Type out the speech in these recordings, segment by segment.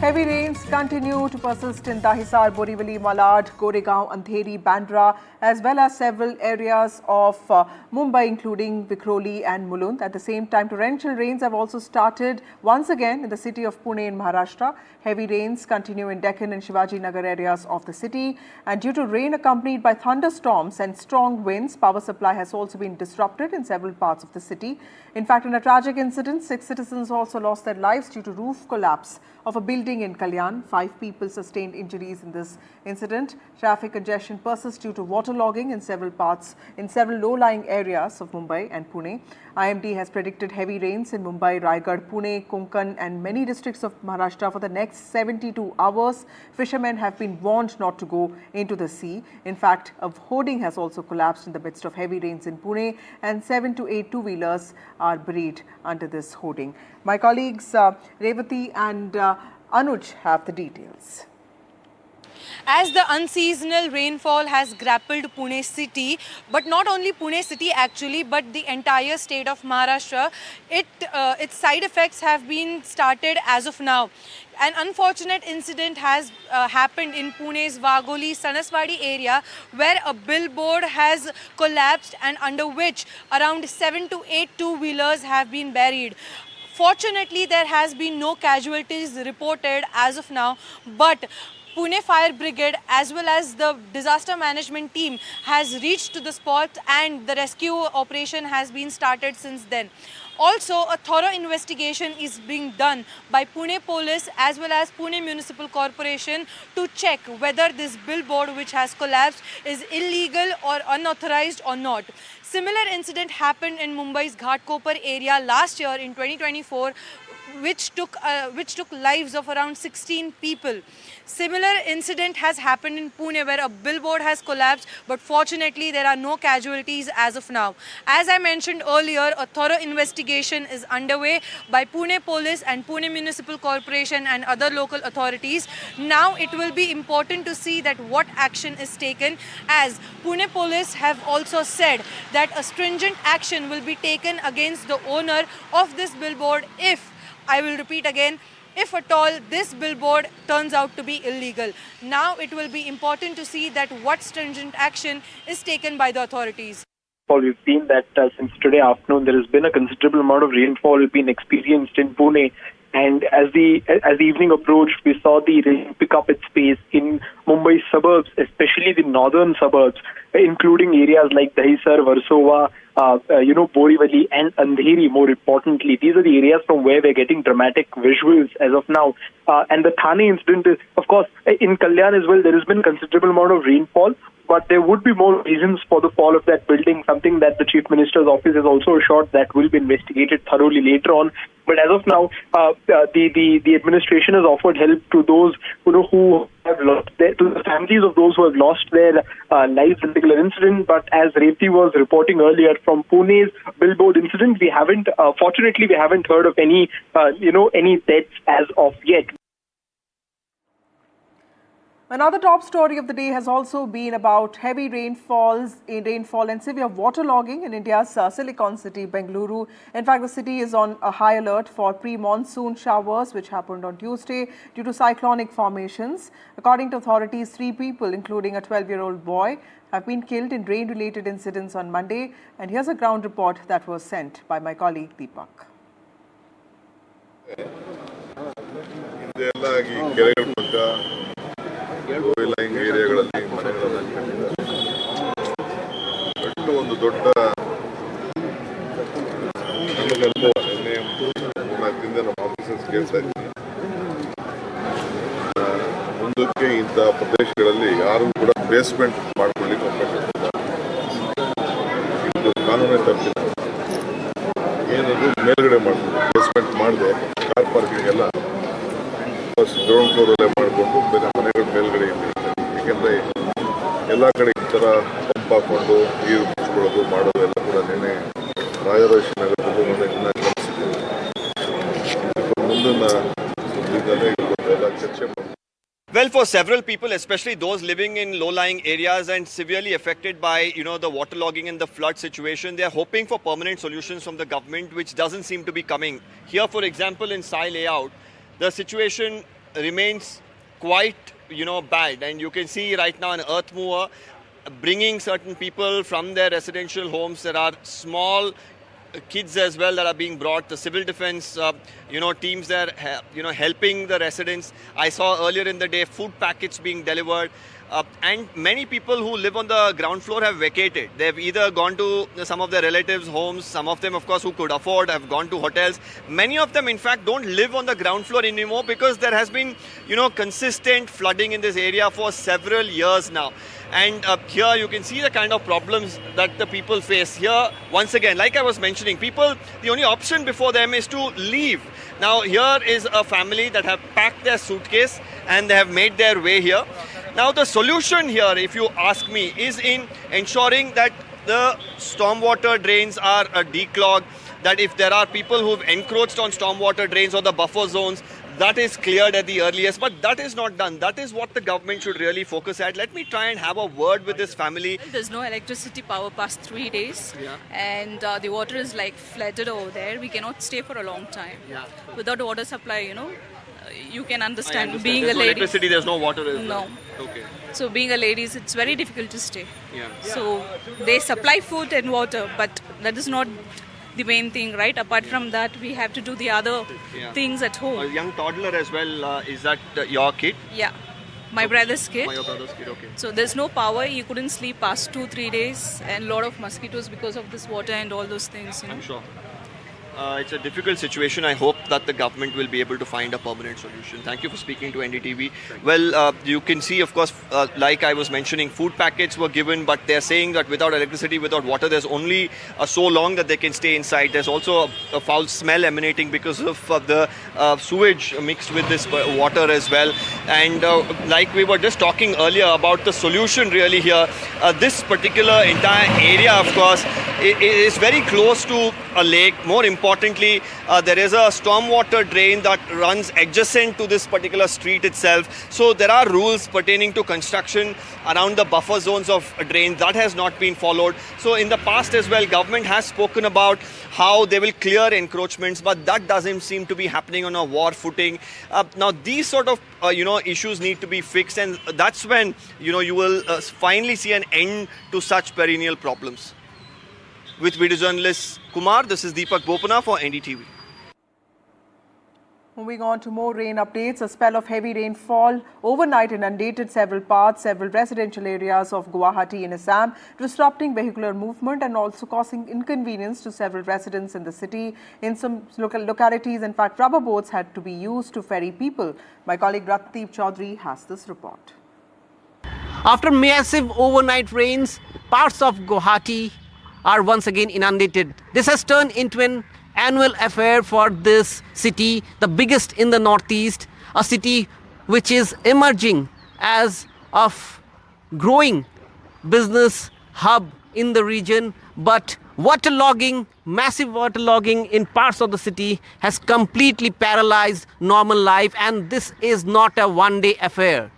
Heavy rains continue to persist in Dahisar, Borivali, Malad, Goregaon, Andheri, Bandra, as well as several areas of Mumbai, including Vikhroli and Mulund. At the same time, torrential rains have also started once again in the city of Pune in Maharashtra. Heavy rains continue in Deccan and Shivaji Nagar areas of the city. And due to rain accompanied by thunderstorms and strong winds, power supply has also been disrupted in several parts of the city. In fact, in a tragic incident, 6 citizens also lost their lives due to roof collapse of a building in Kalyan. 5 people sustained injuries in this incident. Traffic congestion persists due to waterlogging in several low-lying areas of Mumbai and Pune. IMD has predicted heavy rains in Mumbai, Raigad, Pune, Konkan and many districts of Maharashtra for the next 72 hours. Fishermen have been warned not to go into the sea. In fact, a hoarding has also collapsed in the midst of heavy rains in Pune, and 7 to 8 two-wheelers are buried under this hoarding. My colleagues Revati and Anuj have the details. As the unseasonal rainfall has grappled Pune city, but not only Pune city actually, but the entire state of Maharashtra, its side effects have been started as of now. An unfortunate incident has happened in Pune's Wagholi Sanaswadi area, where a billboard has collapsed and under which around 7 to 8 two-wheelers have been buried. Fortunately, there has been no casualties reported as of now, but Pune Fire Brigade as well as the disaster management team has reached to the spot and the rescue operation has been started since then. Also, a thorough investigation is being done by Pune Police as well as Pune Municipal Corporation to check whether this billboard which has collapsed is illegal or unauthorized or not. Similar incident happened in Mumbai's Ghatkopar area last year in 2024, which took lives of around 16 people. Similar incident has happened in Pune where a billboard has collapsed, but fortunately there are no casualties as of now. As I mentioned earlier, a thorough investigation is underway by Pune Police and Pune Municipal Corporation and other local authorities. Now it will be important to see that what action is taken, as Pune Police have also said that a stringent action will be taken against the owner of this billboard I will repeat again, if at all this billboard turns out to be illegal. Now it will be important to see that what stringent action is taken by the authorities. We've seen that since today afternoon there has been a considerable amount of rainfall being experienced in Pune, and as the evening approached, we saw the rain pick up its pace in Mumbai's suburbs, especially the northern suburbs, including areas like Dahisar, Versova, Borivali and Andheri. More importantly, these are the areas from where we're getting dramatic visuals as of now. And the Thane incident is, of course, in Kalyan as well. There has been considerable amount of rainfall, but there would be more reasons for the fall of that building, something that the Chief Minister's office has also assured that will be investigated thoroughly later on. But as of now, the administration has offered help to those who have lost to the families of those who have lost their lives in the particular incident. But as Revati was reporting earlier from Pune's billboard incident, fortunately we haven't heard of any deaths as of yet. Another top story of the day has also been about heavy rainfall and severe waterlogging in India's Silicon city, Bengaluru. In fact, the city is on a high alert for pre-monsoon showers, which happened on Tuesday due to cyclonic formations. According to authorities, 3 people, including a 12-year-old boy, have been killed in rain-related incidents on Monday. And here's a ground report that was sent by my colleague Deepak. Line ಏರಿಯಾಗಳಲ್ಲಿ ಮನೆಗಳಲ್ಲಿ ಒಂದು ದೊಡ್ಡ ನಿನ್ನೆ 3-4 ದಿನದಿಂದ ನಮ್ಮ officers ಕೇಳ್ತಾ ಇದ್ದೀನಿ. ಮುಂದಕ್ಕೆ ಇಂಥ ಪ್ರದೇಶಗಳಲ್ಲಿ ಯಾರು ಕೂಡ ಬೇಸ್ಮೆಂಟ್ ಮಾಡ್ಕೊಳ್ಳಿಕ್ಕೆ ಅವಕಾಶ ಇಲ್ಲ. ಇದು ಕಾನೂನೇ ತಪ್ಪಿಲ್ಲ. ಏನದು ಮೇಲ್ಗಡೆ ಮಾಡ್ಬೋದು, ಬೇಸ್ಮೆಂಟ್ ಮಾಡದೆ ಕಾರ್ ಪಾರ್ಕಿಂಗ್ ಎಲ್ಲ ಗ್ರೌಂಡ್ ಫ್ಲೋರಲ್ಲೇ ಮಾಡಿಕೊಂಡು ಮನೆಗಳ ಮೇಲ್ಗಡೆ ಏಕೆಂದರೆ ಎಲ್ಲ ಕಡೆ ಈ ಥರ ಪಂಪ್ ಹಾಕ್ಕೊಂಡು ನೀರು ಮುಚ್ಕೊಳ್ಳೋದು ಮಾಡೋದು ಎಲ್ಲ ಕೂಡ ನಿನ್ನೆ ರಾಜರಾಜೇಶ್ವರಿ ನಗರದಲ್ಲೂ ಇನ್ನೂ ಗಮನಿಸಿದ್ದೀವಿ. ಮುಂದಿನ ಸುದ್ದಿನಲ್ಲೇ ಎಲ್ಲ ಚರ್ಚೆ ಮಾಡಿ. Well, for several people, especially those living in low-lying areas and severely affected by, the waterlogging and the flood situation, they are hoping for permanent solutions from the government, which doesn't seem to be coming. Here, for example, in Sai Layout, the situation remains quite, bad. And you can see right now an earth mover bringing certain people from their residential homes. There are small kids as well that are being brought. The civil defense, teams there, helping the residents. I saw earlier in the day food packets being delivered. And many people who live on the ground floor have vacated. They've either gone to some of their relatives' homes. Some of them, of course, who could afford have gone to hotels. Many of them, in fact, don't live on the ground floor anymore because there has been, consistent flooding in this area for several years now. And here you can see the kind of problems that the people face. Here, once again, like I was mentioning, people, the only option before them is to leave. Now, here is a family that have packed their suitcase and they have made their way here. Now, the solution here, if you ask me, is in ensuring that the stormwater drains are declogged, that if there are people who've encroached on stormwater drains or the buffer zones, that is cleared at the earliest. But that is not done. That is what the government should really focus at. Let me try and have a word with this family. There's no electricity power past 3 days, and the water is like flooded over there. We cannot stay for a long time. Without water supply, you can understand, being there's a no lady. Electricity, there's no water. No. Okay. So being a lady, it's very difficult to stay. Yeah. So they supply food and water, but that is not the main thing, right? Apart from that, we have to do the other things at A home. young toddler as well. Is that your kid? Yeah. My brother's kid. Your brother's kid, okay. So there's no power. You couldn't sleep past 2-3 days, and a lot of mosquitoes because of this water and all those things. I'm sure. It's a difficult situation. I hope that the government will be able to find a permanent solution. Thank you for speaking to NDTV. Well, you can see, of course, like I was mentioning, food packets were given, but they're saying that without electricity, without water, there's only so long that they can stay inside. There's also a foul smell emanating because of the sewage mixed with this water as well. And like we were just talking earlier about the solution really here, this particular entire area, of course, is very close to a lake. More importantly, there is a stormwater drain that runs adjacent to this particular street itself. So there are rules pertaining to construction around the buffer zones of a drain. That has not been followed. So in the past as well, government has spoken about how they will clear encroachments, but that doesn't seem to be happening on a war footing. Now these sort of issues need to be fixed, and that's when you will finally see an end to such perennial problems. With video journalist Kumar, this is Deepak Bopana for NDTV. Moving on to more rain updates, a spell of heavy rainfall overnight inundated several residential areas of Guwahati in Assam, disrupting vehicular movement and also causing inconvenience to several residents in the city. In some local localities, in fact, rubber boats had to be used to ferry people. My colleague Ratdeep Chaudhary has this report. After massive overnight rains, parts of Guwahati are once again inundated. This has turned into an annual affair for this city, the biggest in the northeast, a city which is emerging as a growing business hub in the region. But massive waterlogging in parts of the city has completely paralyzed normal life, and this is not a one-day affair.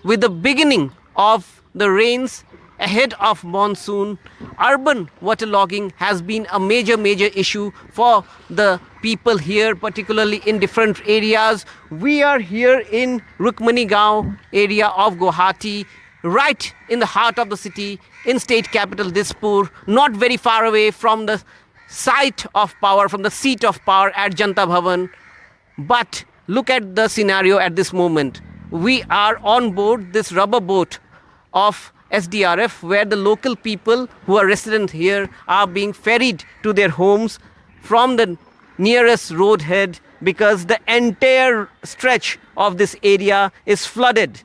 With the beginning of the rains ahead of monsoon, urban waterlogging has been a major issue for the people here, particularly in different areas. We are here in Rukmani Gaon area of Guwahati, right in the heart of the city, in state capital Dispur, not very far away from the site of power, from the seat of power at Janta Bhavan. But look at the scenario at this moment. We are on board this rubber boat of SDRF, where the local people who are resident here are being ferried to their homes from the nearest road head, because the entire stretch of this area is flooded.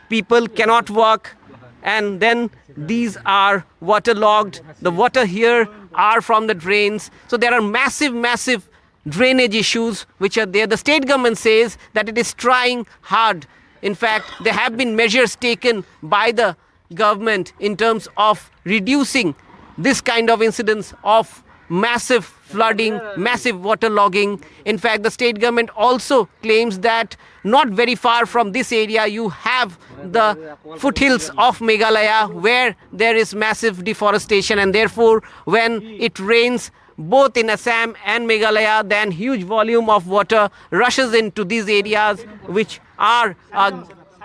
People cannot walk, and then these are waterlogged. The water here are from the drains. So there are massive drainage issues which are there. The state government says that it is trying hard. In fact, there have been measures taken by the government in terms of reducing this kind of incidents of massive flooding, massive waterlogging. In fact, the state government also claims that not very far from this area you have the foothills of Meghalaya, where there is massive deforestation, and therefore when it rains, both in Assam and Meghalaya, then huge volume of water rushes into these areas which are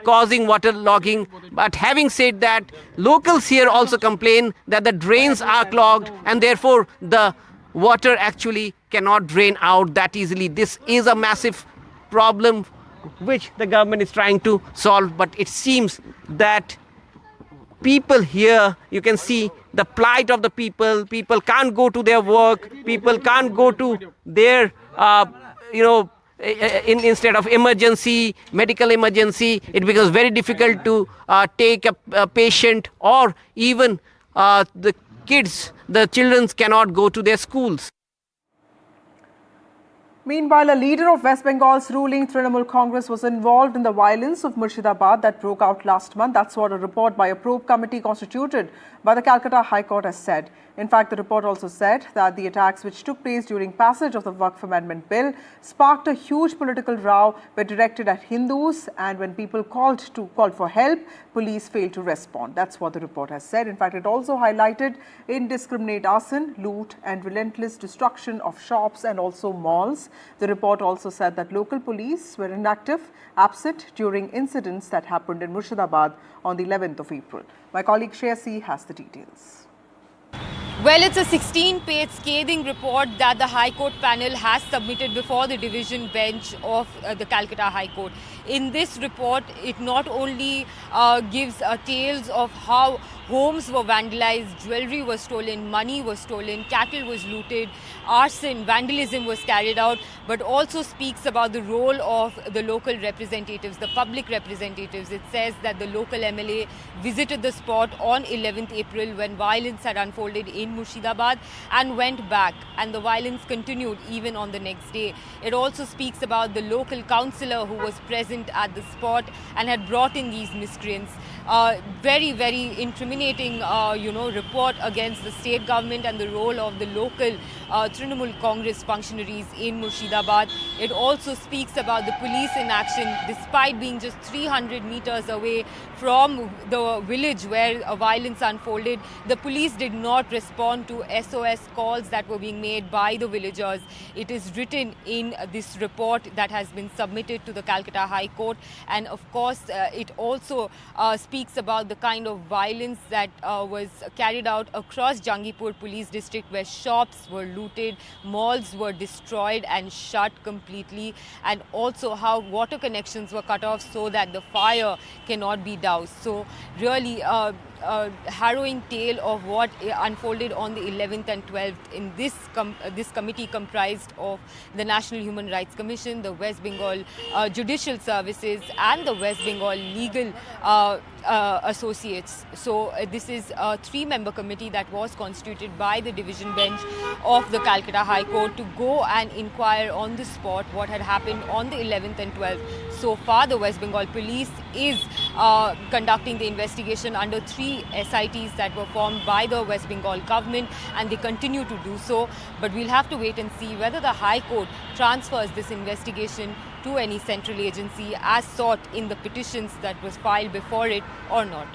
causing waterlogging. But having said that, locals here also complain that the drains are clogged and therefore the water actually cannot drain out that easily. This is a massive problem which the government is trying to solve, but it seems that people here, you can see the plight of the people. People can't go to their work, people can't go to their instead of emergency, medical emergency, it becomes very difficult to take a patient, or even the kids, the children cannot go to their schools. Meanwhile, a leader of West Bengal's ruling Trinamool Congress was involved in the violence of Murshidabad that broke out last month. That's what a report by a probe committee constituted by the Calcutta High Court has said. In fact, the report also said that the attacks which took place during passage of the Waqf Amendment Bill sparked a huge political row, were directed at Hindus, and when people called for help, police failed to respond. That's what the report has said. In fact, it also highlighted indiscriminate arson, loot and relentless destruction of shops and also malls. The report also said that local police were inactive, absent during incidents that happened in Murshidabad on the 11th of April. My colleague Shreyasi has the details. Well, it's a 16-page scathing report that the High Court panel has submitted before the division bench of the Calcutta High Court. In this report, it not only gives tales of how homes were vandalized, jewelry was stolen, money was stolen, cattle was looted, arson, vandalism was carried out, but also speaks about the role of the local representatives, the public representatives. It says that the local MLA visited the spot on 11th April when violence had unfolded in Murshidabad and went back, and the violence continued even on the next day. It also speaks about the local councillor who was present at the spot and had brought in these miscreants. Very, very incriminating, report against the state government and the role of the local Trinamool Congress functionaries in Murshidabad. It also speaks about the police inaction, despite being just 300 meters away from the village where violence unfolded. The police did not respond to SOS calls that were being made by the villagers. It is written in this report that has been submitted to the Calcutta High Court, and of course it also speaks about the kind of violence that was carried out across Jangipur Police District, where shops were looted, malls were destroyed and shut completely, and also how water connections were cut off so that the fire cannot be doused. So really a harrowing tale of what unfolded on the 11th and 12th in this committee comprised of the National Human Rights Commission, the West Bengal Judicial Services and the West Bengal Legal Associates. So this is a 3-member committee that was constituted by the division bench of the Calcutta High Court to go and inquire on the spot what had happened on the 11th and 12th. So far, the West Bengal Police is conducting the investigation under 3 SITs that were formed by the West Bengal government, and they continue to do so. But we'll have to wait and see whether the High Court transfers this investigation to any central agency as sought in the petitions that was filed before it or not.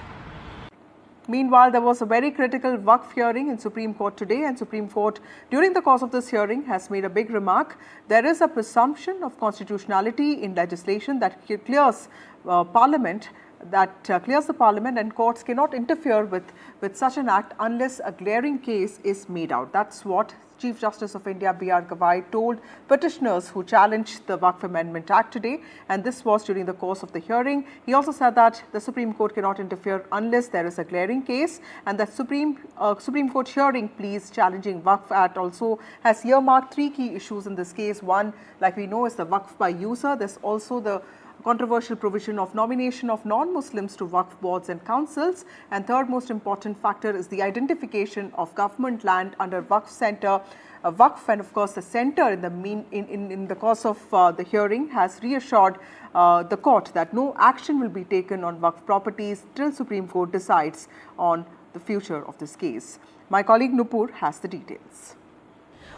Meanwhile, there was a very critical Waqf hearing in Supreme Court today, and Supreme Court, during the course of this hearing, has made a big remark. There is a presumption of constitutionality in legislation that clears Parliament, and courts cannot interfere with such an act unless a glaring case is made out. That's what Chief Justice of India B.R. Gavai told petitioners who challenged the Waqf Amendment Act today, and this was during the course of the hearing. He also said that the Supreme Court cannot interfere unless there is a glaring case, and the Supreme Court hearing pleas challenging Waqf Act also has earmarked 3 key issues in this case. One, like we know, is the Waqf by user. There's also the controversial provision of nomination of non-Muslims to Waqf boards and councils, and third most important factor is the identification of government land under Waqf Center. Waqf, and of course the centre in the course of the hearing has reassured the court that no action will be taken on Waqf properties till Supreme Court decides on the future of this case. My colleague Nupur has the details.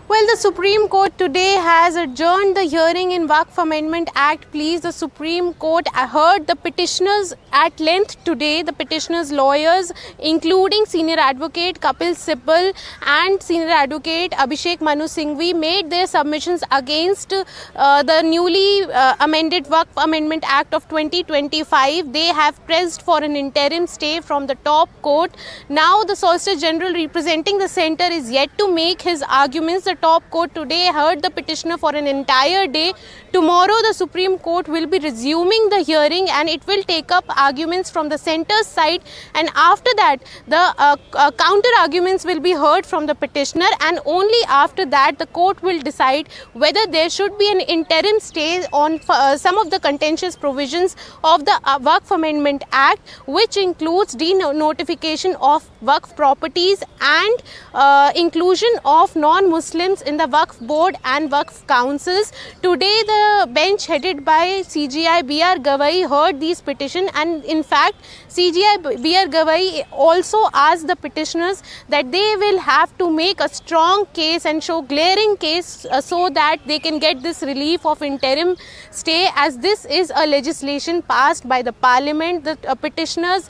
Well, the Supreme Court today has adjourned the hearing in Waqf Amendment Act. Please, the Supreme Court heard the petitioners at length today. The petitioners' lawyers, including senior advocate Kapil Sibal and senior advocate Abhishek Manu Singhvi, made their submissions against the newly amended Waqf Amendment Act of 2025. They have pressed for an interim stay from the top court. Now, the Solicitor General representing the centre is yet to make his arguments. The top court today heard the petitioner for an entire day. Tomorrow, the Supreme Court will be resuming the hearing and it will take up arguments from the centre's side. And after that, the counter arguments will be heard from the petitioner, and only after that, the court will decide whether there should be an interim stay on some of the contentious provisions of the Waqf Amendment Act, which includes denotification of Waqf properties and inclusion of non-Muslims in the Waqf board and Waqf councils. Today, the bench headed by CJI B.R. Gavai heard these petitions, and in fact, CJI B.R. Gavai also asked the petitioners that they will have to make a strong case and show glaring case so that they can get this relief of interim stay, as this is a legislation passed by the parliament. The petitioners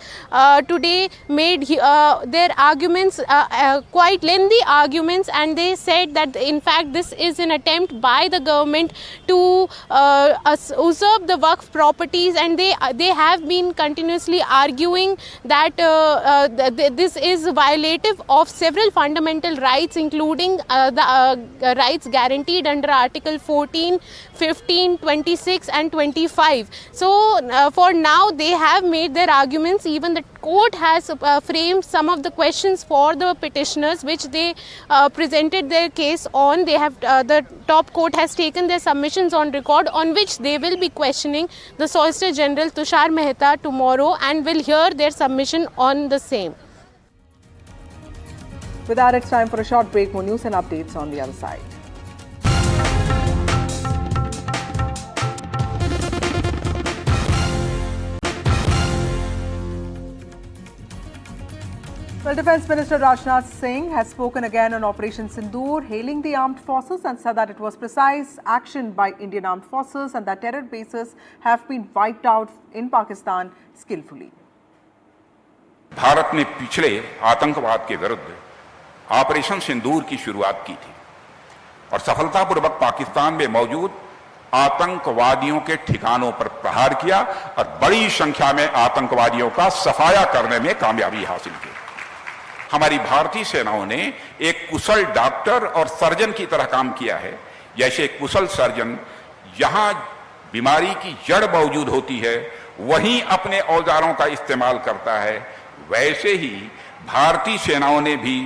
today made their arguments, quite lengthy arguments, and they said that in fact this is an attempt by the government to usurp the Waqf properties, and they have been continuously arguing that this is violative of several fundamental rights, including the rights guaranteed under Article 14, 15, 26 and 25. So for now they have made their arguments. Even the court has framed some of the questions for the petitioners which they presented their case on. They have the top court has taken their submissions on record, on which they will be questioning the Solicitor General Tushar Mehta tomorrow and will hear their submission on the same. With that, it's time for a short break. More news and updates on the other side. Well, Defence Minister Rajnath Singh has spoken again on Operation Sindoor, hailing the armed forces and said that it was precise action by Indian armed forces and that terror bases have been wiped out in Pakistan skillfully. Bharat ने पिछले आतंकवाद के विरुद्ध operation सिंदूर की शुरुआत की थी और सफलतापूर्वक पाकिस्तान में मौजूद आतंकवादियों के ठिकानों पर प्रहार किया और बड़ी संख्या में आतंकवादियों का सफाया करने में कामयाबी हासिल की। हमारी भारतीय सेनाओं ने एक कुशल डॉक्टर और सर्जन की तरह काम किया है। जैसे एक कुशल सर्जन यहां बीमारी की जड़ मौजूद होती है वहीं अपने औजारों का इस्तेमाल करता है, वैसे ही भारतीय सेनाओं ने भी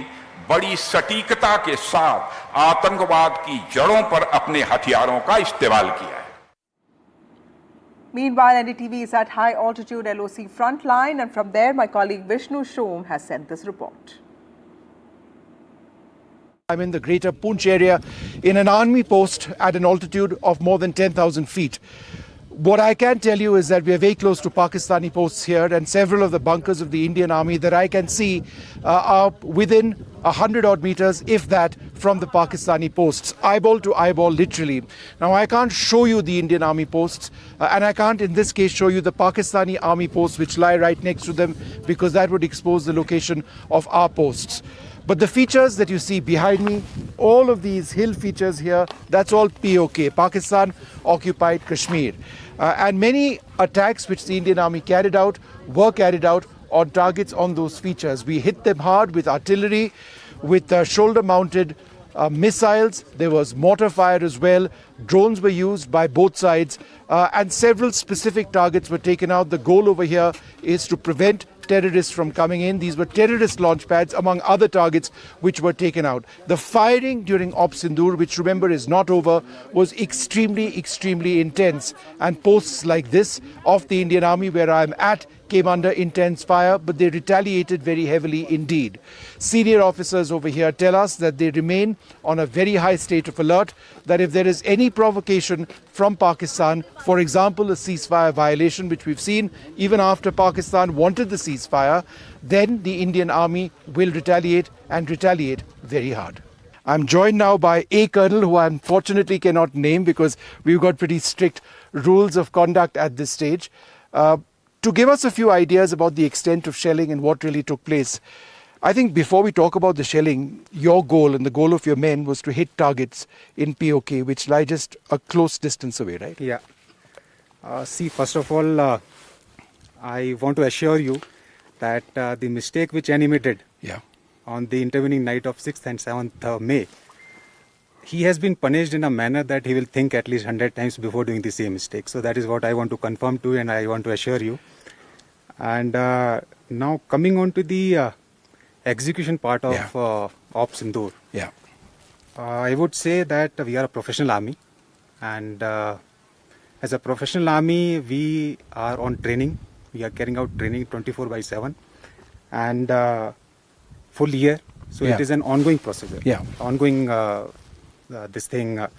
बड़ी सटीकता के साथ आतंकवाद की जड़ों पर अपने हथियारों का इस्तेमाल किया है। Meanwhile, NDTV is at high altitude LOC front line, and from there my colleague Vishnu Shom has sent this report. I'm in the greater Poonch area in an army post at an altitude of more than 10,000 feet. What I can tell you is that we are very close to Pakistani posts here, and several of the bunkers of the Indian Army that I can see are within 100 odd meters, if that, from the Pakistani posts, eyeball to eyeball, literally. Now, I can't show you the Indian Army posts, and I can't in this case show you the Pakistani Army posts which lie right next to them, because that would expose the location of our posts. But the features that you see behind me, all of these hill features here, that's all POK, Pakistan Occupied Kashmir. And many attacks which the Indian Army carried out were carried out on targets on those features. We hit them hard with artillery, with shoulder-mounted missiles. There was mortar fire as well. Drones were used by both sides, and several specific targets were taken out. The goal over here is to prevent terrorists from coming in. These were terrorist launch pads, among other targets which were taken out. The firing during Op Sindoor, which remember is not over, was extremely, extremely intense. And posts like this of the Indian Army, where I'm at, came under intense fire, but they retaliated very heavily indeed. Senior officers over here tell us that they remain on a very high state of alert, that if there is any provocation from Pakistan, for example, a ceasefire violation, which we've seen even after Pakistan wanted the ceasefire, then the Indian Army will retaliate, and retaliate very hard. I'm joined now by a colonel who I unfortunately cannot name because we've got pretty strict rules of conduct at this stage. To give us a few ideas about the extent of shelling and what really took place. I think before we talk about the shelling, your goal and the goal of your men was to hit targets in POK, which lie just a close distance away, right? Yeah. See, first of all, I want to assure you that the mistake which enemy did on the intervening night of 6th and 7th May, he has been punished in a manner that he will think at least 100 times before doing the same mistake. So that is what I want to confirm to you and I want to assure you. And now coming on to the execution part of Ops Sindoor. Yeah. I would say that we are a professional army, and as a professional army, we are on training. We are carrying out training 24/7 and full year. So it is an ongoing procedure, ongoing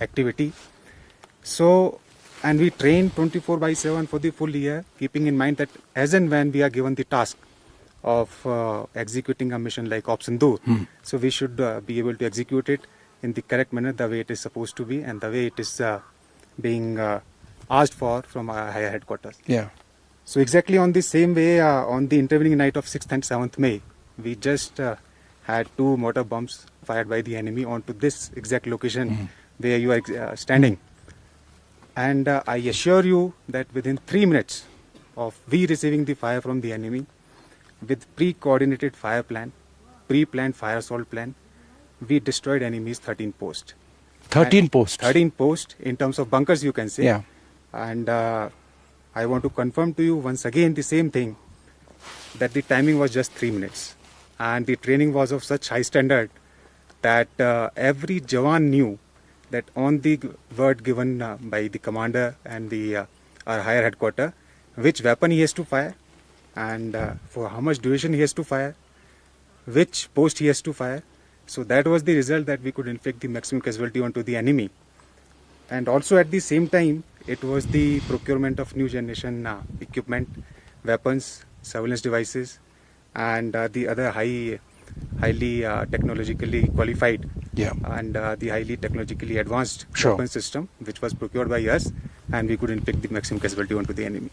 activity. So, and we train 24/7 for the full year, keeping in mind that as and when we are given the task of executing a mission like Ops Sindoor, so we should be able to execute it in the correct manner, the way it is supposed to be, and the way it is being asked for from our higher headquarters. Yeah. So exactly on the same way, on the intervening night of 6th and 7th May, we just had 2 mortar bombs fired by the enemy onto this exact location where you are standing. And I assure you that within 3 minutes of we receiving the fire from the enemy, with pre-coordinated fire plan, pre-planned fire assault plan, we destroyed enemy's 13 posts. 13 posts? 13 posts in terms of bunkers, you can say. Yeah. And I want to confirm to you once again the same thing, that the timing was just 3 minutes. And the training was of such high standard that every Jawan knew that on the word given by the commander and the our higher headquarter, which weapon he has to fire, and for how much duration he has to fire, which post he has to fire. So that was the result, that we could inflict the maximum casualty onto the enemy. And also at the same time, it was the procurement of new generation equipment, weapons, surveillance devices, and the other highly technologically qualified and the highly technologically advanced weapon system, which was procured by us, and we could inflict the maximum casualty onto the enemy.